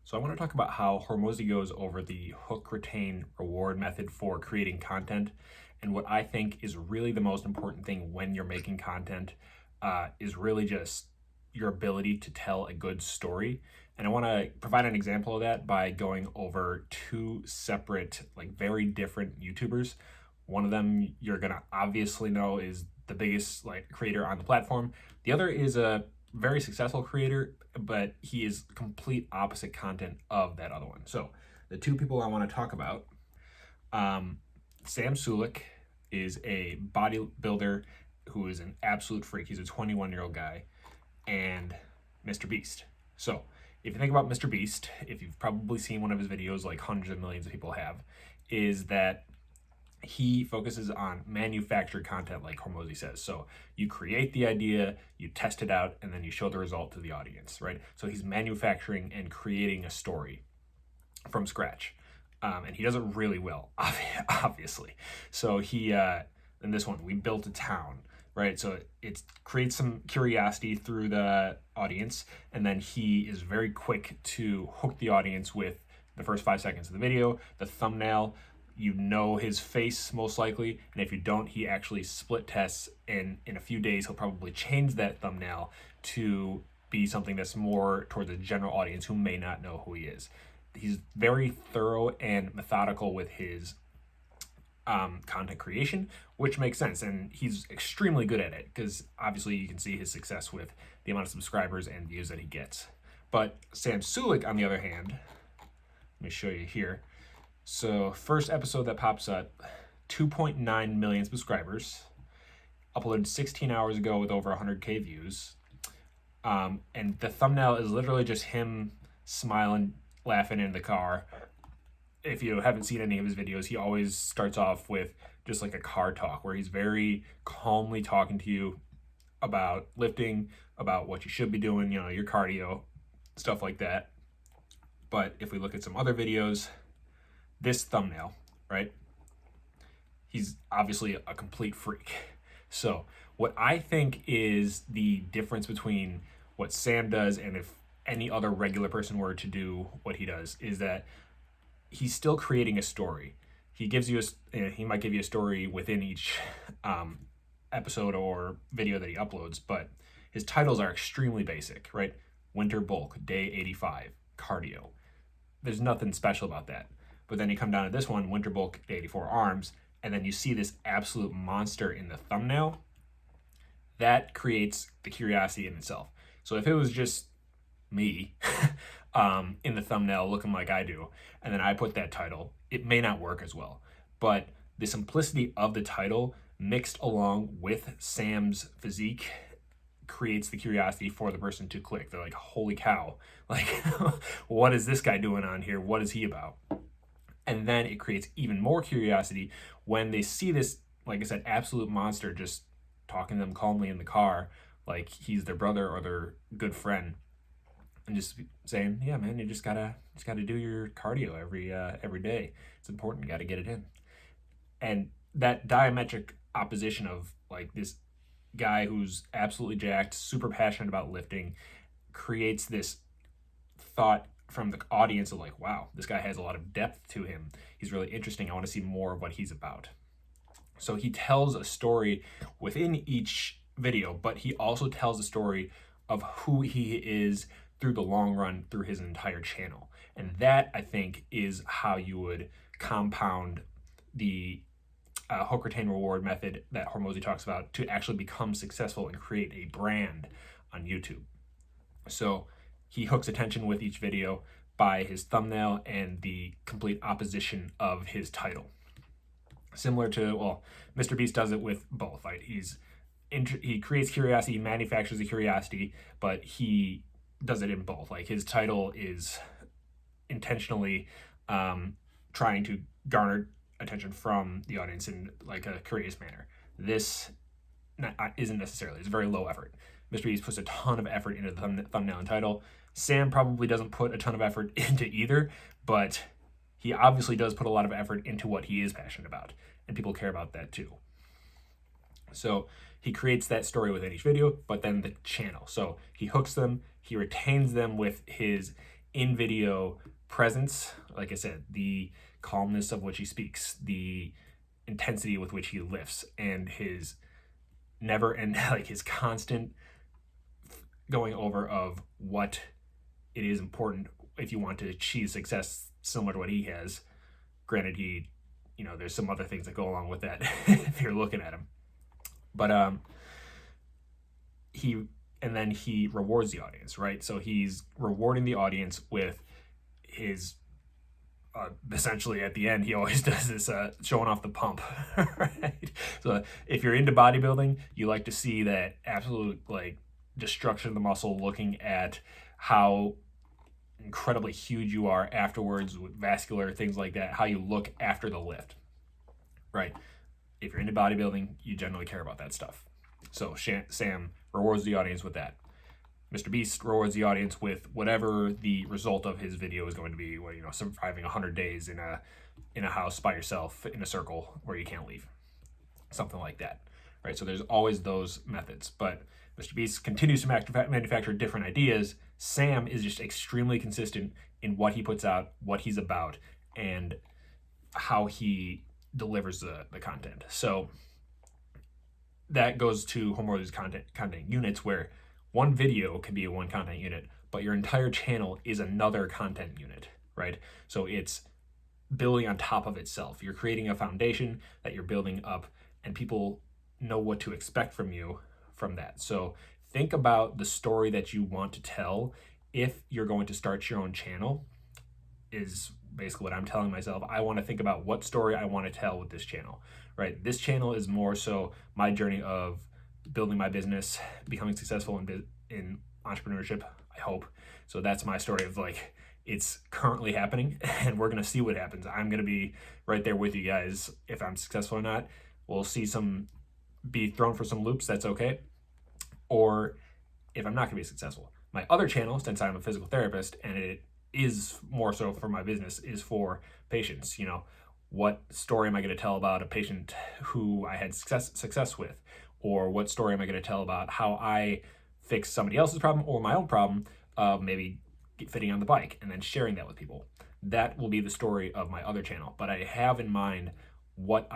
So I want to talk about how Hormozi goes over the hook, retain, reward method for creating content. And what I think is really the most important thing when you're making content is really just your ability to tell a good story. And I want to provide an example of that by going over two separate, like very different YouTubers. One of them you're going to obviously know is the biggest like creator on the platform. The other is a very successful creator, but he is complete opposite content of that other one. So the two people I want to talk about, Sam Sulek is a bodybuilder who is an absolute freak. He's a 21-year-old guy, and MrBeast. So if you think about MrBeast, if you've probably seen one of his videos like hundreds of millions of people have, is that he focuses on manufactured content like Hormozi says. So you create the idea, you test it out, and then you show the result to the audience, right? So he's manufacturing and creating a story from scratch. And he does it really well, obviously. So he, in this one, we built a town, right? So it creates some curiosity through the audience, and then he is very quick to hook the audience with the first 5 seconds of the video, the thumbnail. You know his face most likely, and if you don't, he actually split tests, and in a few days he'll probably change that thumbnail to be something that's more towards a general audience who may not know who he is. He's very thorough and methodical with his content creation, which makes sense, and he's extremely good at it because obviously you can see his success with the amount of subscribers and views that he gets. But Sam Sulek, on the other hand, let me show you here. So first episode that pops up, 2.9 million subscribers, uploaded 16 hours ago with over 100K views. And the thumbnail is literally just him smiling, laughing in the car. If you haven't seen any of his videos, he always starts off with just like a car talk where he's very calmly talking to you about lifting, about what you should be doing, you know, your cardio, stuff like that. But if we look at some other videos, this thumbnail, right? He's obviously a complete freak. So what I think is the difference between what Sam does and if any other regular person were to do what he does is that he's still creating a story. He gives you he might give you a story within each episode or video that he uploads, but his titles are extremely basic, right? Winter bulk, day 85, cardio. There's nothing special about that. But then you come down to this one, winter bulk, day 84, arms, and then you see this absolute monster in the thumbnail. That creates the curiosity in itself. So if it was just me in the thumbnail looking like I do, and then I put that title, it may not work as well. But the simplicity of the title mixed along with Sam's physique creates the curiosity for the person to click. They're like, holy cow, like, what is this guy doing on here? What is he about? And then it creates even more curiosity when they see this, like I said, absolute monster just talking to them calmly in the car, like he's their brother or their good friend, and just saying, "Yeah, man, you just gotta do your cardio every day. It's important. You gotta get it in." And that diametric opposition of like this guy who's absolutely jacked, super passionate about lifting, creates this thought from the audience of like, wow, this guy has a lot of depth to him. He's really interesting. I want to see more of what he's about. So he tells a story within each video, but he also tells a story of who he is through the long run, through his entire channel. And that, I think, is how you would compound the hook, retain, reward method that Hormozi talks about to actually become successful and create a brand on YouTube. So he hooks attention with each video by his thumbnail and the complete opposition of his title. Similar to, well, MrBeast does it with both, right? He creates curiosity, he manufactures the curiosity, but he does it in both. Like his title is intentionally trying to garner attention from the audience in like a curious manner. This isn't necessarily, it's very low effort. MrBeast puts a ton of effort into the thumbnail and title. Sam probably doesn't put a ton of effort into either, but he obviously does put a lot of effort into what he is passionate about, and people care about that too. So he creates that story within each video, but then the channel. So he hooks them, he retains them with his in video presence, like I said, the calmness of which he speaks, the intensity with which he lifts, and his never and like his constant going over of what it is important if you want to achieve success similar to what he has. Granted, he, there's some other things that go along with that if you're looking at him. But he and then he rewards the audience, right? So he's rewarding the audience with his essentially at the end he always does this showing off the pump, right? So if you're into bodybuilding, you like to see that absolute like destruction of the muscle, looking at how incredibly huge you are afterwards with vascular things like that, how you look after the lift, right? If you're into bodybuilding, you generally care about that stuff. So Sam rewards the audience with that. MrBeast rewards the audience with whatever the result of his video is going to be, surviving 100 days in a house by yourself in a circle where you can't leave. Something like that, right? So there's always those methods. But MrBeast continues to manufacture different ideas. Sam is just extremely consistent in what he puts out, what he's about, and how he delivers the content. So that goes to Hormozi's content units, where one video can be a one content unit, but your entire channel is another content unit, right? So it's building on top of itself. You're creating a foundation that you're building up, and people know what to expect from you from that. So think about the story that you want to tell if you're going to start your own channel, is basically what I'm telling myself. I want to think about what story I want to tell with this channel, right? This channel is more so my journey of building my business, becoming successful in entrepreneurship, I hope. So that's my story of like, it's currently happening and we're going to see what happens. I'm going to be right there with you guys. If I'm successful or not, we'll see be thrown for some loops. That's okay. Or if I'm not going to be successful. My other channel, since I'm a physical therapist and it is more so for my business, is for patients. What story am I going to tell about a patient who I had success with? Or what story am I going to tell about how I fixed somebody else's problem or my own problem of maybe fitting on the bike, and then sharing that with people? That will be the story of my other channel. But I have in mind what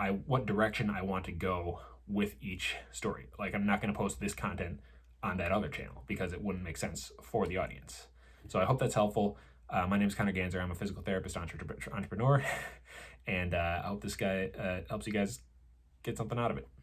direction I want to go with each story. Like, I'm not going to post this content on that other channel because it wouldn't make sense for the audience. So I hope that's helpful. My name is Connor Ganser. I'm a physical therapist entrepreneur, and I hope this guy helps you guys get something out of it.